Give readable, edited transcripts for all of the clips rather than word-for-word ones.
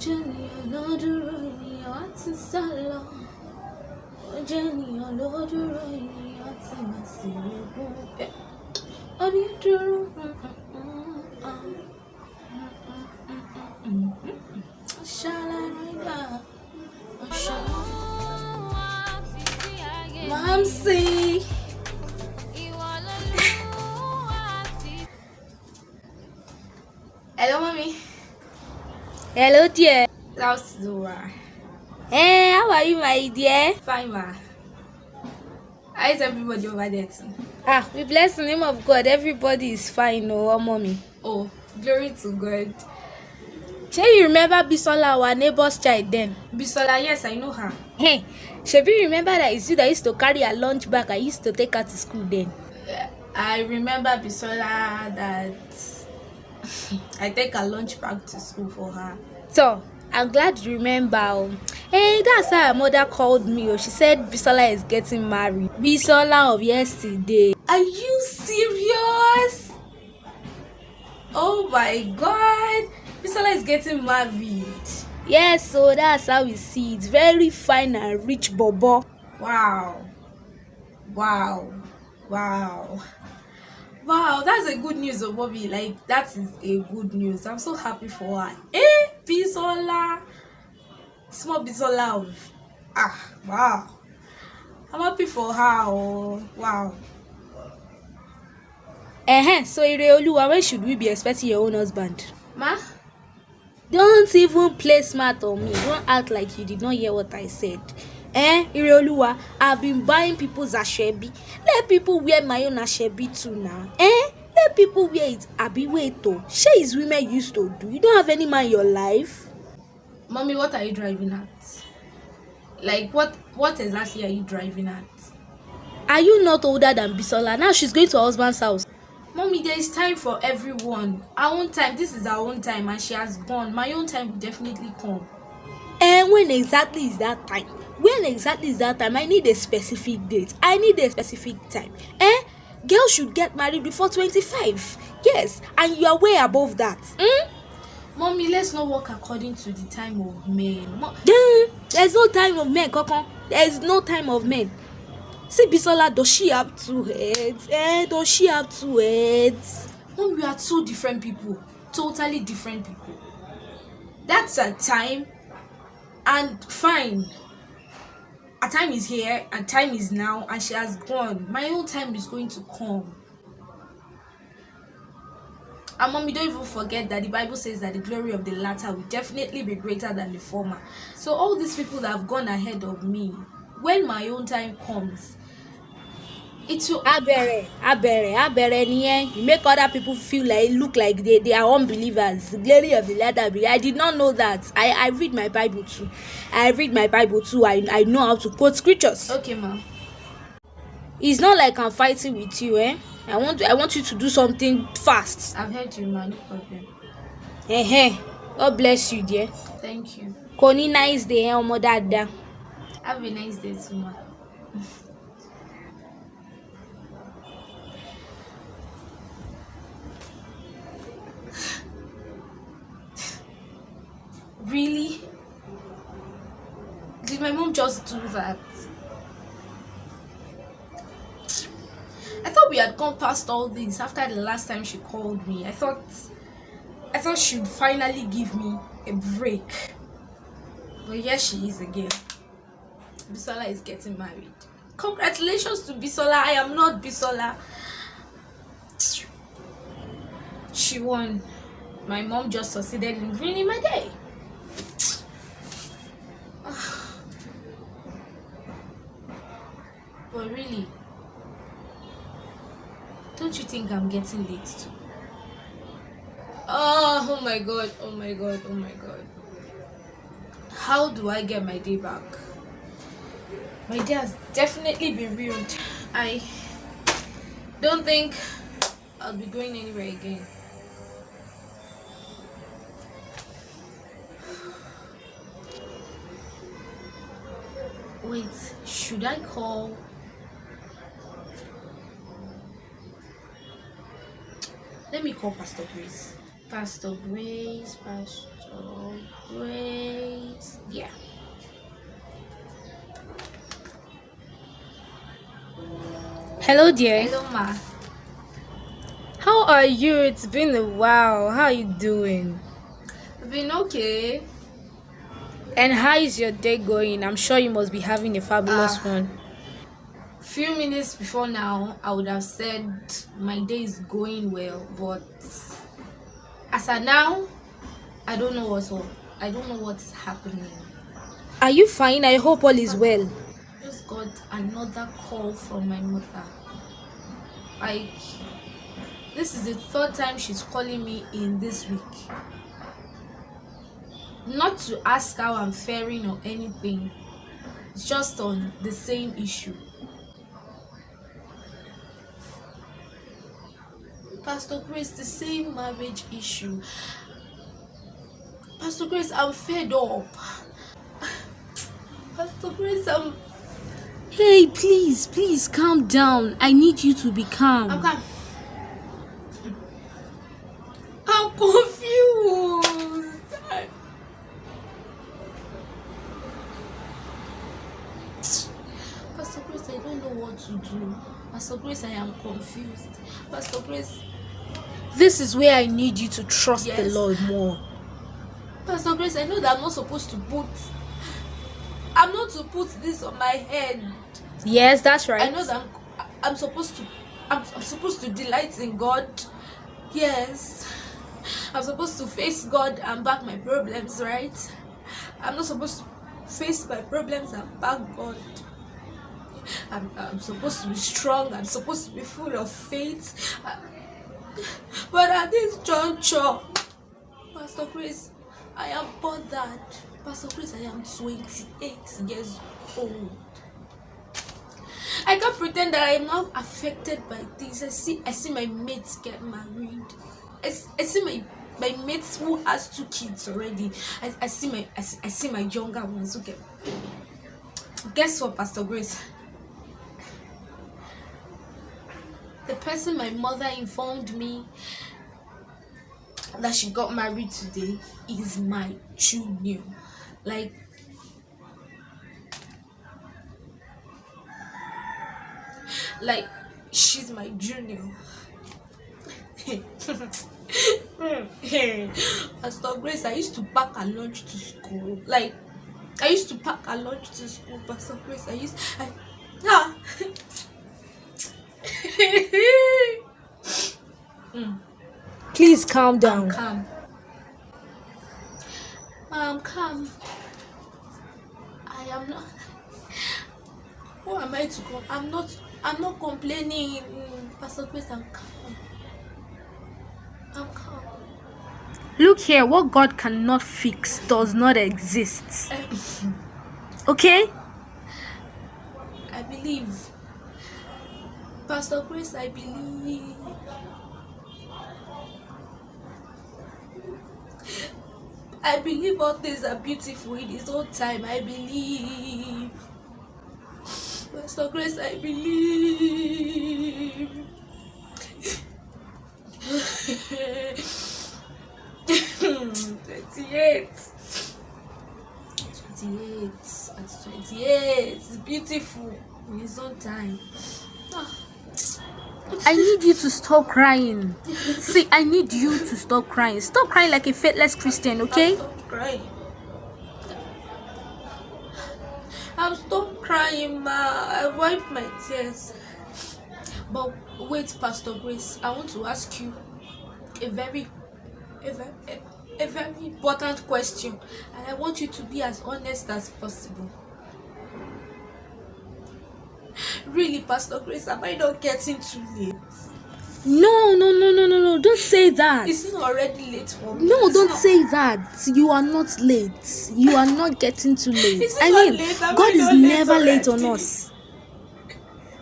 Jenny, Loduroni, what's a salon? Jenny, Loduroni, what's a massive on your drum? Shall I read that? Mamsie. Hello, mommy. Hello, dear. How's Zora? Hey, how are you, my dear? Fine, ma. How is everybody over there too? We bless the name of God. Everybody is fine, oh, mommy. Oh, glory to God. Shey you remember Bisola, our neighbor's child then? Bisola, yes, I know her. Hey, shebi you remember that it's you that used to carry her lunch bag? I used to take her to school then. I remember Bisola that I take her lunch bag to school for her. So, I'm glad you remember. Hey, that's how her mother called me. She said Bisola is getting married. Bisola of yesterday. Are you serious? Oh my God. Bisola is getting married. Yes, so that's how we see it. Very fine and rich bobo. Wow. Wow. Wow. Wow, that's a good news, oh Bobby. Like, that is a good news. I'm so happy for her. Bisola. Small Bisola of. Wow. I'm happy for her. Oh, wow. So Ireoluwa, when should we be expecting your own husband? Ma? Don't even play smart on me. Don't act like you did not hear what I said. Ireoluwa, I've been buying people's ashebi. Let people wear my own ashebi too now. Let people wear it. Abi wait though. Shey is women used to do. You don't have any man in your life. Mommy, what are you driving at? Like, what exactly are you driving at? Are you not older than Bisola? Now she's going to her husband's house. Mommy, there is time for everyone. Our own time. This is our own time and she has gone. My own time will definitely come. When exactly is that time? When exactly is that time? I need a specific date. I need a specific time. Girls should get married before 25. Yes, and you are way above that. Mommy, let's not work according to the time of men. There's no time of men, Kokon. There's no time of men. See, Bisola, does she have two heads? Does she have two heads? Mom, we are two different people. Totally different people. That's a time. And fine. A time is here, a time is now, and she has gone. My own time is going to come. And mommy, don't even forget that the Bible says that the glory of the latter will definitely be greater than the former. So all these people that have gone ahead of me, when my own time comes, it will Abere niye. You make other people look like they are unbelievers. The glory of the latter. I did not know that. I read my Bible too. I know how to quote scriptures. okay, ma. It's not like I'm fighting with you, I want you to do something fast. I've heard you, ma. No problem. God bless you, dear. Thank you. Koni nice day, omo dada. Have a nice day too, ma. Really? Did my mom just do that? I thought we had gone past all this after the last time she called me. I thought she'd finally give me a break. But here she is again. Bisola is getting married. Congratulations to Bisola. I am not Bisola. She won. My mom just succeeded in ruining my day. But really, don't you think I'm getting late too? Oh my God, oh my God, oh my God. How do I get my day back? My day has definitely been ruined. I don't think I'll be going anywhere again. Wait, should I call? Let me call Pastor Grace. Pastor Grace, Pastor Grace. Yeah. Hello, dear. Hello, ma. How are you? It's been a while. How are you doing? I've been okay. And how is your day going? I'm sure you must be having a fabulous one. Few minutes before now, I would have said my day is going well, but as of now, I don't know what's up. I don't know what's happening. Are you fine? I hope all is well. Just got another call from my mother. Like, this is the third time she's calling me in this week. Not to ask how I'm faring or anything. It's just on the same issue. Pastor Grace, the same marriage issue. Pastor Grace, I'm fed up. Pastor Grace, Hey, please calm down. I need you to be calm. I'm confused. Pastor Grace, I don't know what to do. Pastor Grace, I am confused. Pastor Grace, This is where I need you to trust the Yes. Lord more. Pastor Grace, I know that I'm not to put this on my head. Yes, that's right. I know that I'm supposed to delight in God. Yes. I'm supposed to face God and back my problems, right? I'm not supposed to face my problems and back God. I'm supposed to be strong. I'm supposed to be full of faith. But at this juncture, Pastor Grace, I am bothered. Pastor Grace, I am 28 years old. I can't pretend that I am not affected by this. I see my mates get married. I see my mates who has 2 kids already. I see my younger ones who get. Guess what, Pastor Grace? The person my mother informed me that she got married today is my junior. Like, she's my junior. Pastor Grace, I used to pack her lunch to school. Like, I used to pack her lunch to school. Pastor Grace, Please calm down. I'm calm. I am not. Who am I to come? I'm not complaining. Pastor Grace, I'm calm. Look here, what God cannot fix does not exist. Okay? I believe. Pastor Grace, I believe. I believe all things are beautiful in His own time. I believe. Pastor Grace, I believe. 28. At 28. It's beautiful in His own time. I need you to stop crying. See, I need you to stop crying. Stop crying like a faithless Christian, okay? Stop crying. I'm stop crying, ma. I wipe my tears. But wait, Pastor Grace, I want to ask you a very important question, and I want you to be as honest as possible. Really, Pastor Grace, am I not getting too late? No. Don't say that. It's not already late for me. No, don't say that. You are not late. You are not getting too late. I mean, God is never late on us.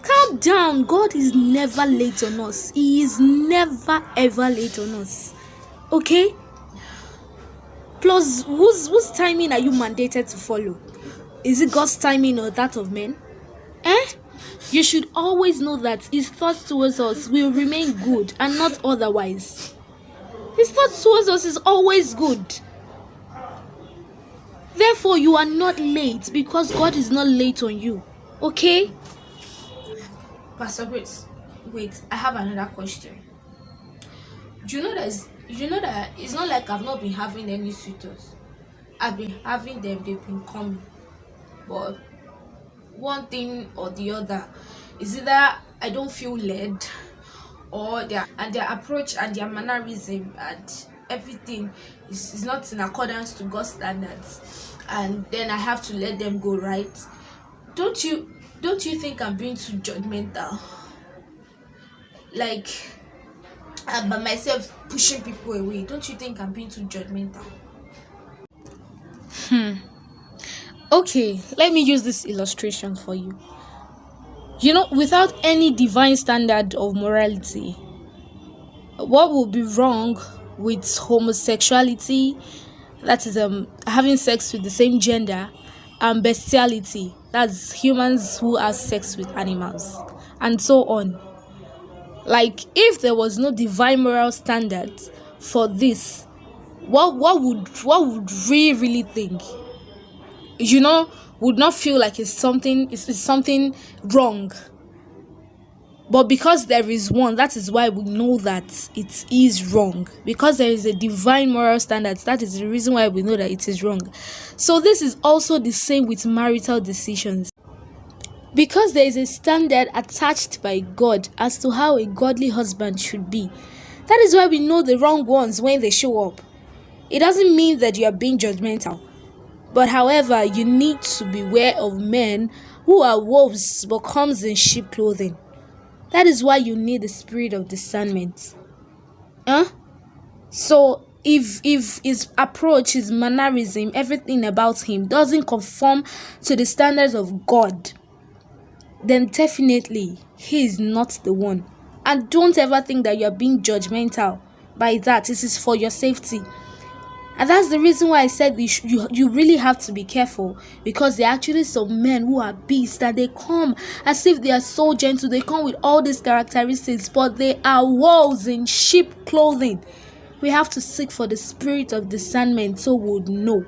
Calm down. God is never late on us. He is never ever late on us. Okay? Plus, whose timing are you mandated to follow? Is it God's timing or that of men? You should always know that His thoughts towards us will remain good and not otherwise. His thoughts towards us is always good. Therefore, you are not late because God is not late on you. Okay? Pastor Grace, wait, I have another question. Do you know that it's not like I've not been having any suitors. I've been having them, they've been coming. But one thing or the other is either I don't feel led, or their approach and their mannerism and everything is not in accordance to God's standards, and then I have to let them go, right? Don't you think I'm being too judgmental? Like, by myself pushing people away, don't you think I'm being too judgmental? Okay, let me use this illustration for you. You know, without any divine standard of morality, what would be wrong with homosexuality, that is having sex with the same gender, and bestiality, that's humans who have sex with animals, and so on? Like, if there was no divine moral standards for this, what would we really think? You know, would not feel like it's something wrong. But because there is one, that is why we know that it is wrong. Because there is a divine moral standard, that is the reason why we know that it is wrong. So this is also the same with marital decisions. Because there is a standard attached by God as to how a godly husband should be. That is why we know the wrong ones when they show up. It doesn't mean that you are being judgmental. But however, you need to beware of men who are wolves but comes in sheep clothing. That is why you need the spirit of discernment. So if his approach, his mannerism, everything about him doesn't conform to the standards of God, then definitely he is not the one. And don't ever think that you are being judgmental by that. This is for your safety. And that's the reason why I said you really have to be careful, because there are actually some men who are beasts and they come as if they are so gentle. They come with all these characteristics, but they are wolves in sheep clothing. We have to seek for the spirit of discernment so we would know.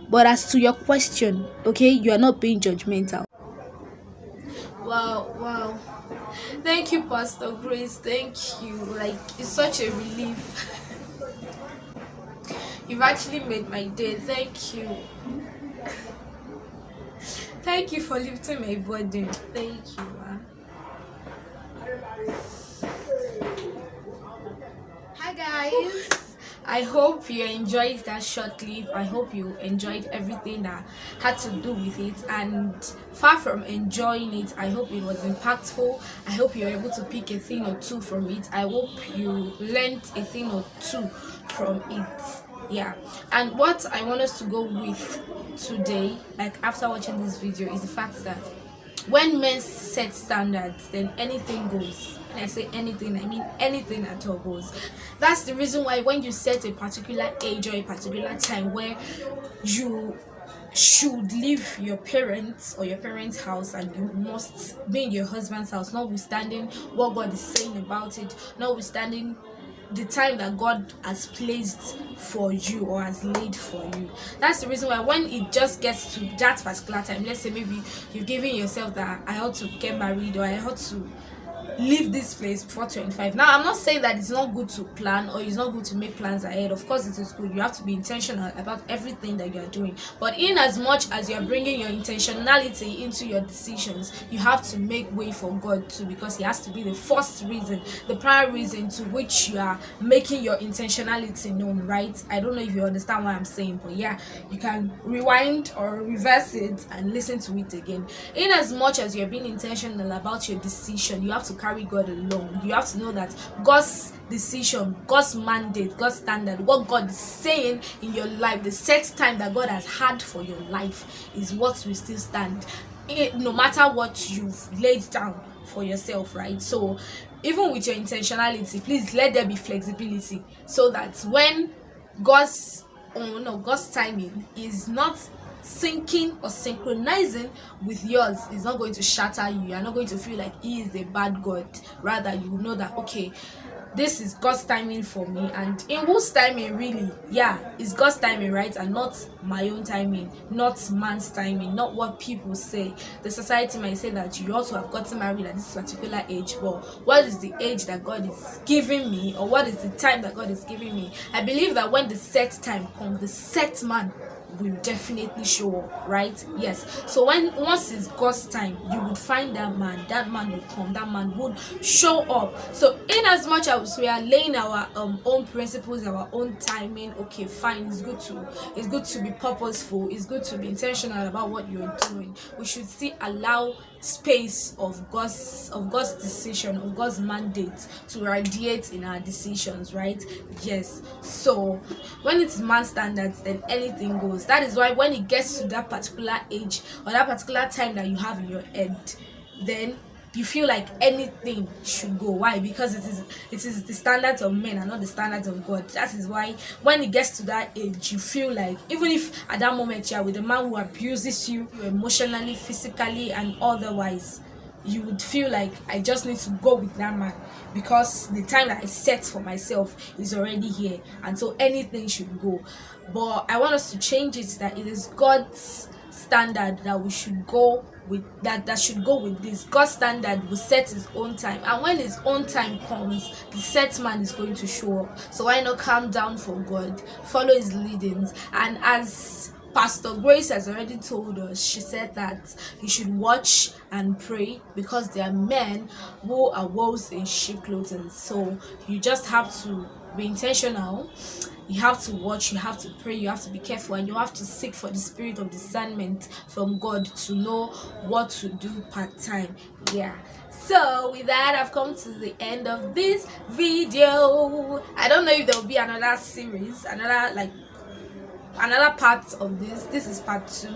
But as to your question, okay, you are not being judgmental. Wow. Thank you, Pastor Grace. Thank you. Like, it's such a relief. You've actually made my day. Thank you. Thank you for lifting my burden. Thank you, man. Hi guys. I hope you enjoyed that short clip. I hope you enjoyed everything that had to do with it, and far from enjoying it, I hope it was impactful. I hope you're able to pick a thing or two from it. I hope you learned a thing or two from it. Yeah, and what I want us to go with today, like after watching this video, is the fact that when men set standards, then anything goes. When I say anything, I mean anything at all goes. That's the reason why when you set a particular age or a particular time where you should leave your parents or your parents' house and you must be in your husband's house, notwithstanding what God is saying about it, notwithstanding the time that God has placed for you or has laid for you. That's the reason why when it just gets to that particular time, let's say maybe you've given yourself that I ought to get married or I ought to leave this place before 25. Now, I'm not saying that it's not good to plan or it's not good to make plans ahead. Of course it is good. You have to be intentional about everything that you are doing, but in as much as you are bringing your intentionality into your decisions, you have to make way for God too, because he has to be the first reason, the prior reason to which you are making your intentionality known, right? I don't know if you understand what I'm saying, but yeah, you can rewind or reverse it and listen to it again. In as much as you're being intentional about your decision, you have to carry God along. You have to know that God's decision, God's mandate, God's standard, what God is saying in your life, the set time that God has had for your life is what will still stand, no matter what you've laid down for yourself, right? So even with your intentionality, please let there be flexibility, so that when God's timing is not syncing or synchronizing with yours, is not going to shatter you. You're not going to feel like he is a bad God. Rather, you know that okay, this is God's timing for me, and in whose timing really? Yeah, it's God's timing, right? And not my own timing, not man's timing, not what people say. The society might say that you also have gotten married at this particular age, but what is the age that God is giving me, or what is the time that God is giving me? I believe that when the set time comes, the set man will definitely show up, right? Yes. So once it's God's time, you would find that man will come, that man would show up. So in as much as we are laying our own principles, our own timing, okay, fine, it's good to be purposeful, it's good to be intentional about what you're doing. We should still allow space of God's decision, of God's mandate to radiate in our decisions, right? Yes. So when it's man standards, then anything goes. That is why when it gets to that particular age or that particular time that you have in your head, then you feel like anything should go. Why? Because it is the standards of men and not the standards of God. That is why when it gets to that age, you feel like even if at that moment you are with a man who abuses you emotionally, physically, and otherwise, you would feel like I just need to go with that man because the time that I set for myself is already here, and so anything should go. But I want us to change it, that it is God's standard that we should go with, that should go with this. God's standard will set his own time, and when his own time comes, the set man is going to show up. So why not calm down for God, follow his leadings? And as Pastor Grace has already told us, she said that you should watch and pray because there are men who are wolves in sheep clothing. So you just have to be intentional. You have to watch, you have to pray, you have to be careful, and you have to seek for the spirit of discernment from God to know what to do part-time. Yeah. So with that, I've come to the end of this video. I don't know if there will be another series, another part of this is part 2.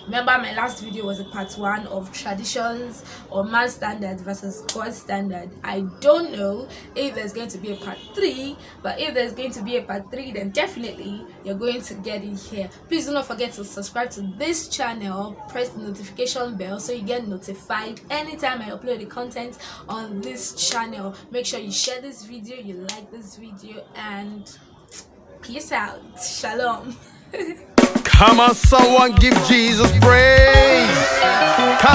Remember, my last video was a part 1 of traditions or man standard versus God standard. I don't know if there's going to be a part 3, but if there's going to be a part 3, then definitely you're going to get it here. Please do not forget to subscribe to this channel, press the notification bell so you get notified anytime I upload the content on this channel. Make sure you share this video, you like this video, and peace out. Shalom. Come on, someone give Jesus praise. Come